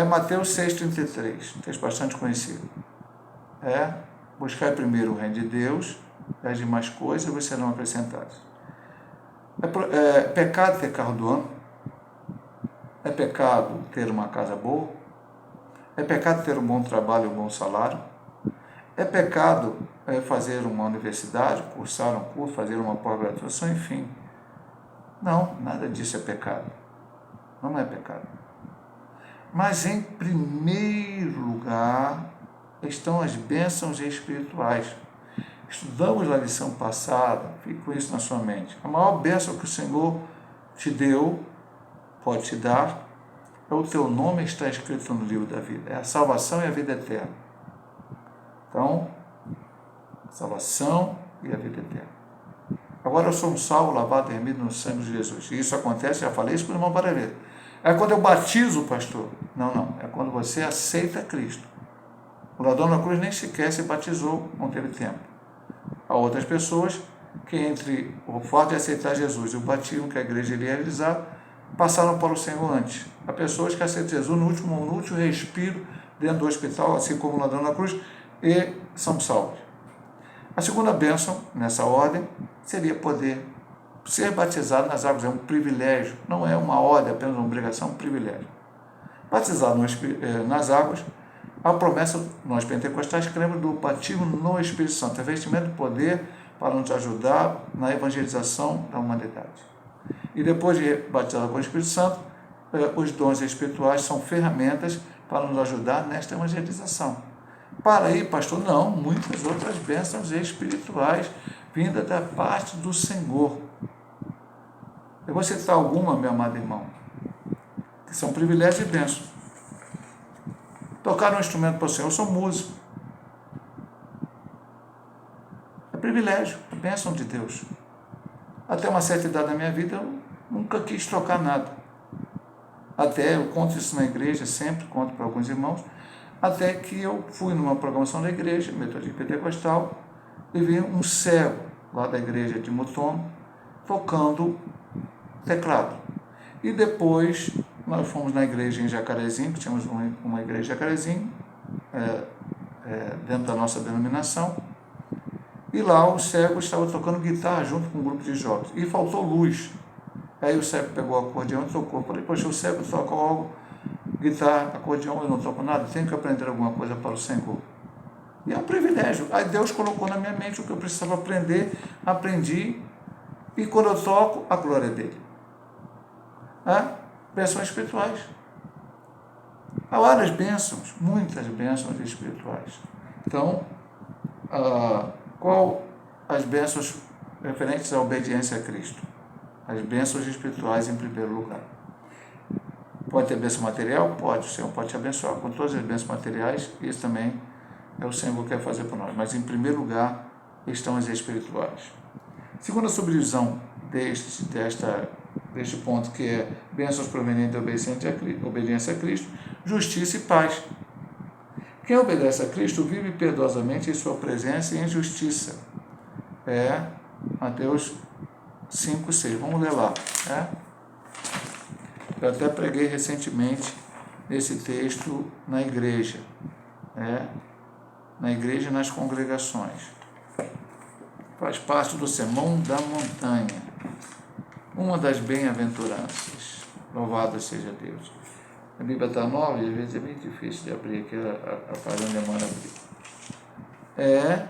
Mateus 6,33, texto bastante conhecido. Buscar primeiro o reino de Deus, e as demais coisas vos serão acrescentadas. É pecado ter carro do ano? É pecado ter uma casa boa? É pecado ter um bom trabalho e um bom salário? É pecado fazer uma universidade, cursar um curso, fazer uma pós-graduação, enfim. Não, nada disso é pecado. Não é pecado. Mas, em primeiro lugar, estão as bênçãos espirituais. Estudamos na lição passada, fique com isso na sua mente. A maior bênção que o Senhor te deu, pode te dar, é o teu nome está escrito no livro da vida. É a salvação e a vida eterna. Então, salvação e a vida eterna. Agora eu sou um salvo, lavado e remido no sangue de Jesus. E isso acontece, já falei isso para o irmão para ver. É quando eu batizo o pastor. Não. É quando você aceita Cristo. O ladrão na cruz nem sequer se batizou, não teve tempo. Há outras pessoas que, entre o fato de aceitar Jesus e o batismo que a igreja iria realizar, passaram para o Senhor antes. Há pessoas que aceitam Jesus no último respiro dentro do hospital, assim como o ladrão na cruz, e são salvos. A segunda bênção, nessa ordem, seria poder ser batizado nas águas. É um privilégio, não é uma ordem, apenas uma obrigação, um privilégio. Batizado nas águas, a promessa, nós pentecostais cremos do batismo no Espírito Santo, é vestimento de poder para nos ajudar na evangelização da humanidade. E depois de batizado com o Espírito Santo, os dons espirituais são ferramentas para nos ajudar nesta evangelização. Para aí, pastor, não, muitas outras bênçãos espirituais vindas da parte do Senhor. Eu vou citar alguma, meu amado irmão, que são privilégios e bênçãos. Tocar um instrumento para o Senhor, eu sou músico. É privilégio, é bênção de Deus. Até uma certa idade da minha vida, eu nunca quis tocar nada. Até, eu conto isso na igreja, sempre conto para alguns irmãos, até que eu fui numa programação da igreja, metodista pentecostal, e vi um cego lá da igreja de Mutombo, tocando teclado. E depois, nós fomos na igreja em Jacarezinho, que tínhamos uma igreja em Jacarezinho, dentro da nossa denominação, e lá o cego estava tocando guitarra junto com um grupo de jovens, e faltou luz. Aí o cego pegou o acordeão e tocou. Falei, poxa, o cego toca algo, guitarra, acordeão, eu não toco nada, tenho que aprender alguma coisa para o Senhor. E é um privilégio. Aí Deus colocou na minha mente o que eu precisava aprender, aprendi, e quando eu toco, a glória é dele. Bênçãos espirituais. Há várias bênçãos, muitas bênçãos espirituais. Então, qual as bênçãos referentes à obediência a Cristo? As bênçãos espirituais em primeiro lugar. Pode ter bênção material? Pode, o Senhor pode te abençoar com todas as bênçãos materiais, isso também é o Senhor que quer fazer por nós. Mas em primeiro lugar estão as espirituais. Segunda subdivisão deste ponto, que é bênçãos provenientes da obediência a Cristo, justiça e paz. Quem obedece a Cristo vive piedosamente em sua presença e em justiça. Mateus 5,6. Vamos ler lá. Eu até preguei recentemente esse texto na igreja. Na igreja e nas congregações. Faz parte do Sermão da Montanha. Uma das bem-aventuranças. Louvado seja Deus. A Bíblia está nova e às vezes é bem difícil de abrir aqui, a parada demora a abrir.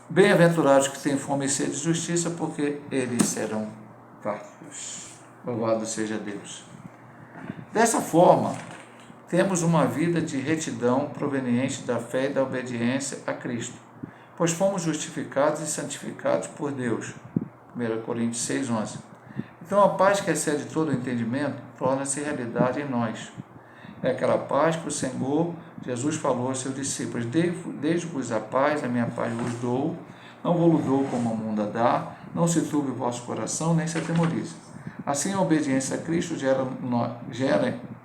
Bem-aventurados que têm fome e sede de justiça, porque eles serão fartos. Louvado seja Deus. Dessa forma, temos uma vida de retidão proveniente da fé e da obediência a Cristo, pois fomos justificados e santificados por Deus. 1 Coríntios 6,11. Então a paz que excede todo o entendimento torna-se realidade em nós. É aquela paz que o Senhor Jesus falou aos seus discípulos: Deixo-vos a paz, a minha paz vos dou, não vos dou como o mundo a dá, não se turbe o vosso coração, nem se atemorize. Assim a obediência a Cristo gera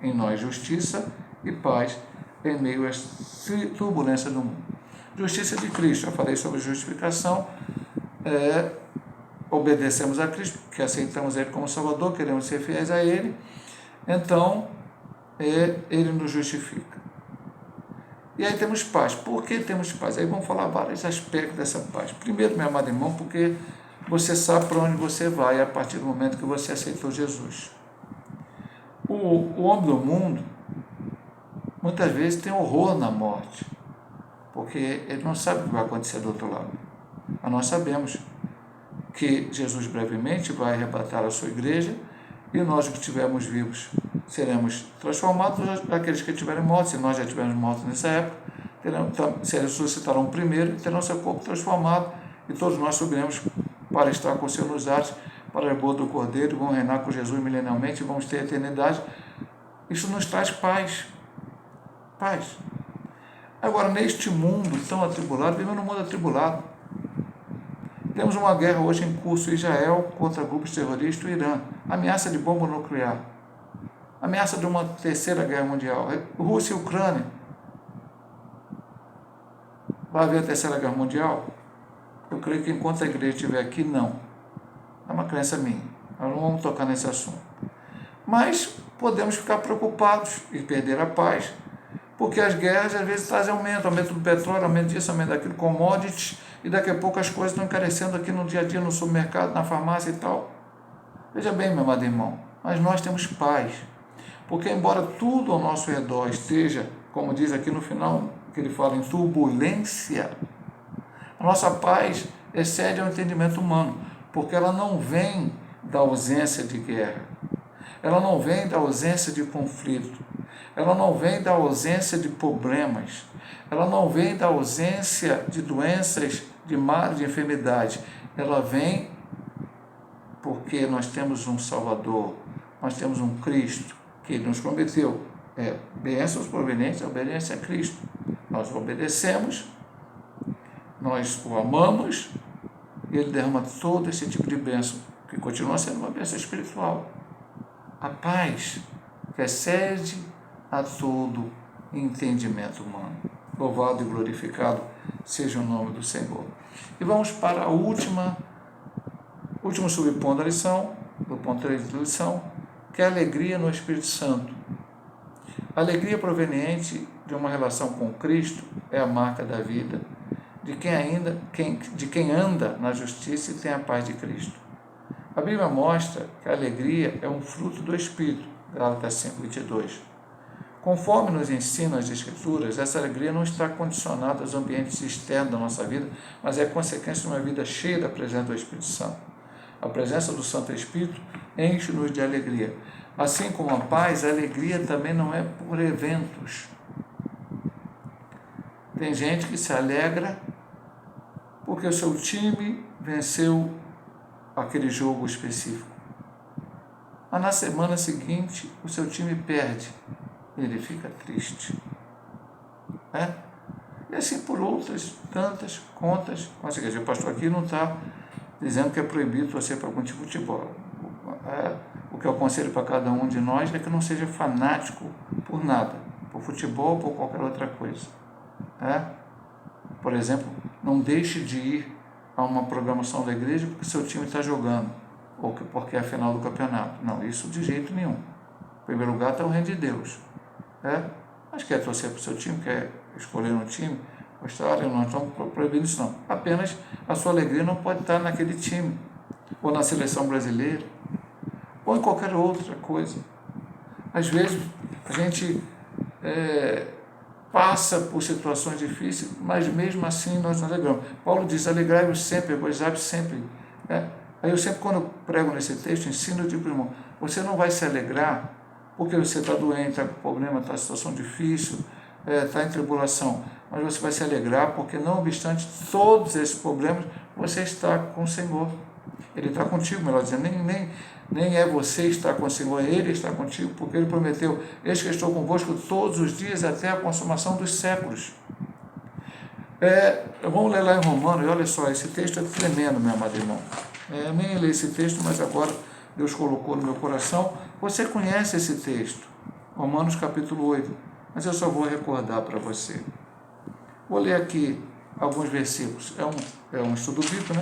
em nós justiça e paz em meio às turbulências do mundo. Justiça de Cristo, eu falei sobre justificação, obedecemos a Cristo, porque aceitamos Ele como Salvador, queremos ser fiéis a Ele, então Ele nos justifica. E aí temos paz. Por que temos paz? Aí vamos falar vários aspectos dessa paz. Primeiro, meu amado irmão, porque você sabe para onde você vai a partir do momento que você aceitou Jesus. O homem do mundo, muitas vezes, tem horror na morte, porque ele não sabe o que vai acontecer do outro lado. Mas nós sabemos que Jesus brevemente vai arrebatar a sua igreja e nós que estivermos vivos seremos transformados, aqueles que estiverem mortos, se nós já estivermos mortos nessa época, se ressuscitarão primeiro e terão seu corpo transformado e todos nós subiremos para estar com o Senhor nos ares, para a boa do Cordeiro, e vamos reinar com Jesus milenialmente e vamos ter a eternidade. Isso nos traz paz. Paz. Agora, neste mundo tão atribulado, vivemos num mundo atribulado. Temos uma guerra hoje em curso, Israel contra grupos terroristas, o Irã, ameaça de bomba nuclear, ameaça de uma terceira guerra mundial, Rússia e Ucrânia. Vai haver a terceira guerra mundial? Eu creio que enquanto a igreja estiver aqui, não. É uma crença minha. Nós não vamos tocar nesse assunto. Mas podemos ficar preocupados e perder a paz, porque as guerras às vezes trazem aumento do petróleo, aumento disso, aumento daquilo, commodities, e daqui a pouco as coisas estão encarecendo aqui no dia a dia, no supermercado, na farmácia e tal. Veja bem, meu amado irmão, mas nós temos paz, porque embora tudo ao nosso redor esteja, como diz aqui no final, que ele fala em turbulência, a nossa paz excede ao entendimento humano, porque ela não vem da ausência de guerra, ela não vem da ausência de conflito, ela não vem da ausência de problemas, ela não vem da ausência de doenças, de males, de enfermidade, ela vem porque nós temos um Salvador, nós temos um Cristo que Ele nos prometeu, bênçãos provenientes da obediência a Cristo. Nós o obedecemos, nós o amamos, e Ele derrama todo esse tipo de bênção, que continua sendo uma bênção espiritual. A paz que excede a todo entendimento humano. Louvado e glorificado seja o nome do Senhor. E vamos para o último subponto da lição, do ponto 3 da lição, que é a alegria no Espírito Santo. A alegria proveniente de uma relação com Cristo é a marca da vida de quem anda na justiça e tem a paz de Cristo. A Bíblia mostra que a alegria é um fruto do Espírito, Gálatas 5:22. Conforme nos ensinam as Escrituras, essa alegria não está condicionada aos ambientes externos da nossa vida, mas é consequência de uma vida cheia da presença do Espírito Santo. A presença do Santo Espírito enche-nos de alegria. Assim como a paz, a alegria também não é por eventos. Tem gente que se alegra porque o seu time venceu aquele jogo específico. Mas na semana seguinte, o seu time perde. Ele fica triste. E assim por outras tantas contas. O pastor aqui não está dizendo que é proibido torcer para algum tipo de futebol. O que eu aconselho para cada um de nós é que não seja fanático por nada, por futebol ou por qualquer outra coisa. Por exemplo, não deixe de ir a uma programação da igreja porque seu time está jogando, ou porque é a final do campeonato. Não, isso de jeito nenhum. Em primeiro lugar está o reino de Deus. Mas quer torcer para o seu time, quer escolher um time, não estamos proibindo isso não. Apenas a sua alegria não pode estar naquele time, ou na seleção brasileira, ou em qualquer outra coisa. Às vezes a gente passa por situações difíceis, mas mesmo assim nós nos alegramos. Paulo diz, alegrai-vos sempre, gozai-vos sempre. Aí eu sempre, quando eu prego nesse texto, ensino, eu digo, irmão, você não vai se alegrar porque você está doente, está com problema, está em situação difícil, está em tribulação, mas você vai se alegrar porque, não obstante todos esses problemas, você está com o Senhor. Ele está contigo, melhor dizendo, nem é você estar com o Senhor, Ele está contigo, porque Ele prometeu, eis que estou convosco todos os dias até a consumação dos séculos. Vamos ler lá em Romanos, e olha só, esse texto é tremendo, meu amado irmão. Eu nem li esse texto, mas agora Deus colocou no meu coração. Você conhece esse texto, Romanos capítulo 8, mas eu só vou recordar para você. Vou ler aqui alguns versículos, é um estudo bíblico,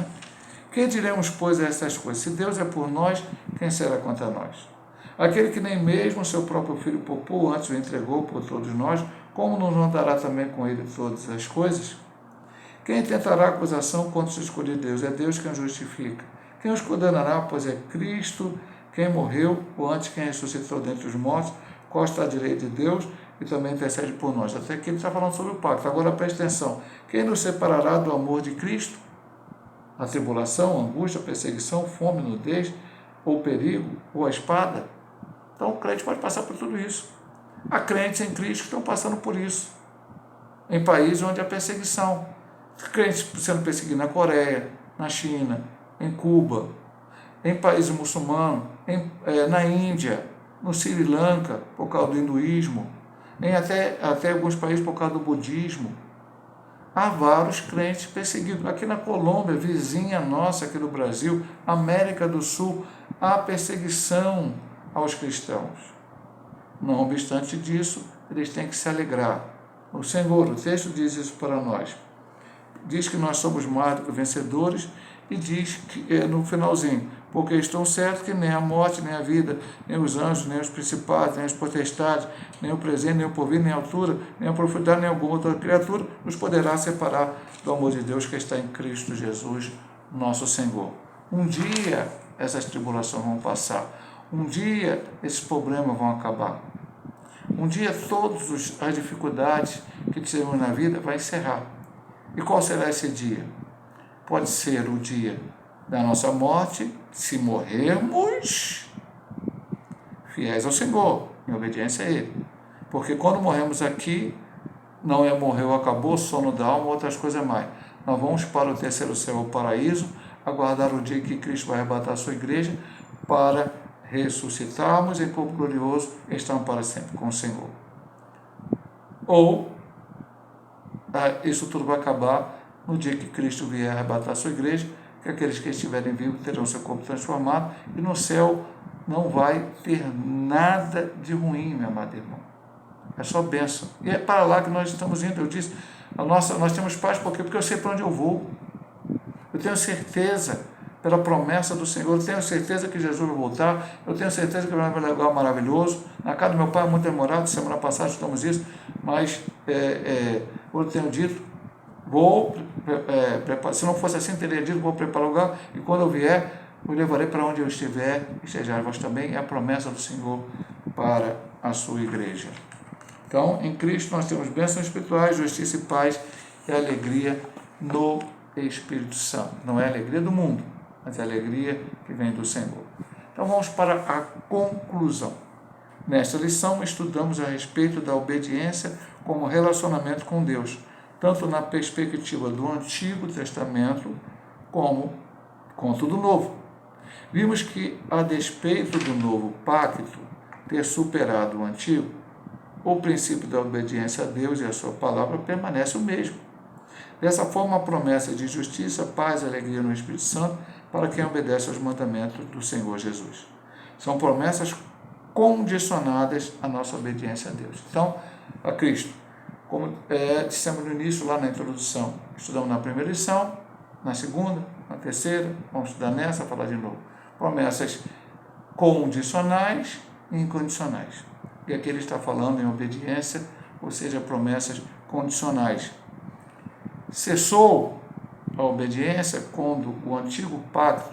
Que diremos, pois, a essas coisas? Se Deus é por nós, quem será contra nós? Aquele que nem mesmo seu próprio Filho poupou, antes o entregou por todos nós, como não dará também com ele todas as coisas? Quem tentará acusação contra os escolhidos de Deus? É Deus quem justifica. Quem os condenará? Pois é Cristo quem morreu, ou antes quem ressuscitou dentre os mortos, qual está à direita de Deus e também intercede por nós. Até aqui ele está falando sobre o pacto. Agora preste atenção. Quem nos separará do amor de Cristo? A tribulação, a angústia, a perseguição, fome, nudez, ou perigo, ou a espada? Então o crente pode passar por tudo isso. Há crentes em Cristo que estão passando por isso. Em países onde há perseguição. Crentes sendo perseguidos na Coreia, na China, em Cuba, em países muçulmanos, na Índia, no Sri Lanka, por causa do hinduísmo, em até alguns países por causa do budismo. Há vários crentes perseguidos. Aqui na Colômbia, vizinha nossa aqui do Brasil, América do Sul, há perseguição aos cristãos. Não obstante disso, eles têm que se alegrar. O Senhor, o texto diz isso para nós. Diz que nós somos mais do que vencedores e diz que no finalzinho, porque estou certo que nem a morte, nem a vida, nem os anjos, nem os principados, nem as potestades, nem o presente, nem o porvir, nem a altura, nem a profundidade, nem alguma outra criatura nos poderá separar do amor de Deus que está em Cristo Jesus, nosso Senhor. Um dia essas tribulações vão passar. Um dia esses problemas vão acabar. Um dia todas as dificuldades que tivemos na vida vão encerrar. E qual será esse dia? Pode ser o dia da nossa morte, se morrermos fiéis ao Senhor, em obediência a Ele. Porque quando morremos aqui, não é morreu, acabou, sono da alma, outras coisas mais. Nós vamos para o terceiro céu, o paraíso, aguardar o dia que Cristo vai arrebatar a sua igreja para ressuscitarmos em corpo glorioso e estarmos para sempre com o Senhor. Ou isso tudo vai acabar no dia que Cristo vier arrebatar a sua igreja, que aqueles que estiverem vivos terão seu corpo transformado, e no céu não vai ter nada de ruim, meu amado irmão. É só bênção. E é para lá que nós estamos indo. Eu disse, nós temos paz porque eu sei para onde eu vou. Eu tenho certeza, pela promessa do Senhor, eu tenho certeza que Jesus vai voltar, eu tenho certeza que vai ser um lugar maravilhoso. Na casa do meu pai é muito demorado, semana passada estamos isso, mas eu tenho dito, se não fosse assim, teria dito, vou preparar o lugar, e quando eu vier, eu levarei para onde eu estiver, e estejais vós também, é a promessa do Senhor para a sua igreja. Então, em Cristo nós temos bênçãos espirituais, justiça e paz, e alegria no Espírito Santo. Não é a alegria do mundo, mas é a alegria que vem do Senhor. Então vamos para a conclusão. Nesta lição estudamos a respeito da obediência como relacionamento com Deus, tanto na perspectiva do Antigo Testamento quanto do Novo. Vimos que, a despeito do novo pacto ter superado o antigo, o princípio da obediência a Deus e a sua palavra permanece o mesmo. Dessa forma, a promessa de justiça, paz e alegria no Espírito Santo para quem obedece aos mandamentos do Senhor Jesus. São promessas condicionadas à nossa obediência a Deus. Então, a Cristo, como dissemos no início, lá na introdução, estudamos na primeira lição, na segunda, na terceira, vamos estudar nessa, falar de novo. Promessas condicionais e incondicionais. E aqui ele está falando em obediência, ou seja, promessas condicionais. Cessou a obediência quando o antigo pacto,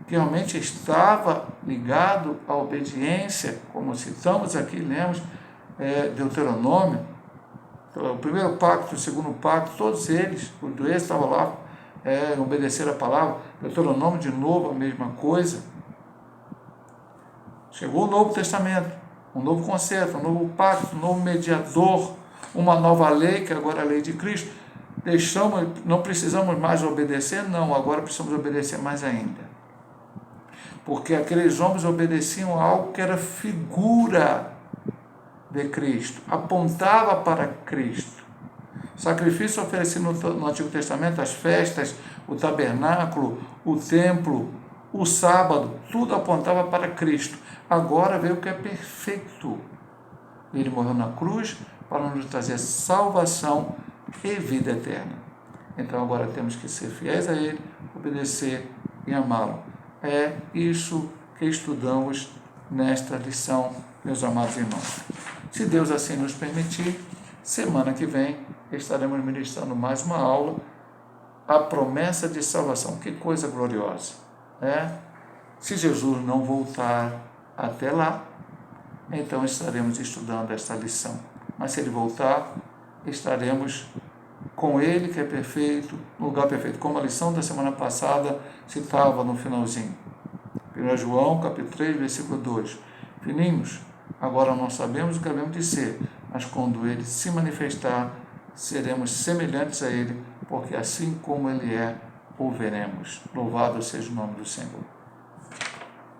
que realmente estava ligado à obediência, como citamos aqui, lemos Deuteronômio, o primeiro pacto, o segundo pacto, todos eles, os dois estavam lá, obedecer a palavra. Deuteronômio, de novo, a mesma coisa. Chegou o Novo Testamento, um novo concerto, um novo pacto, um novo mediador, uma nova lei, que agora é a lei de Cristo. Não precisamos mais obedecer? Não, agora precisamos obedecer mais ainda. Porque aqueles homens obedeciam a algo que era figura de Cristo, apontava para Cristo. O sacrifício oferecido no Antigo Testamento, as festas, o tabernáculo, o templo, o sábado, tudo apontava para Cristo. Agora veio o que é perfeito. Ele morreu na cruz para nos trazer salvação e vida eterna. Então agora temos que ser fiéis a Ele, obedecer e amá-lo. É isso que estudamos nesta lição, meus amados irmãos. Se Deus assim nos permitir, semana que vem estaremos ministrando mais uma aula, a promessa de salvação. Que coisa gloriosa, né? Se Jesus não voltar até lá, então estaremos estudando esta lição. Mas se Ele voltar, estaremos com Ele, que é perfeito, no lugar perfeito. Como a lição da semana passada citava no finalzinho. 1 João, capítulo 3, versículo 2. Filhinhos, agora não sabemos o que havemos de ser, mas quando Ele se manifestar, seremos semelhantes a Ele, porque assim como Ele é, o veremos. Louvado seja o nome do Senhor.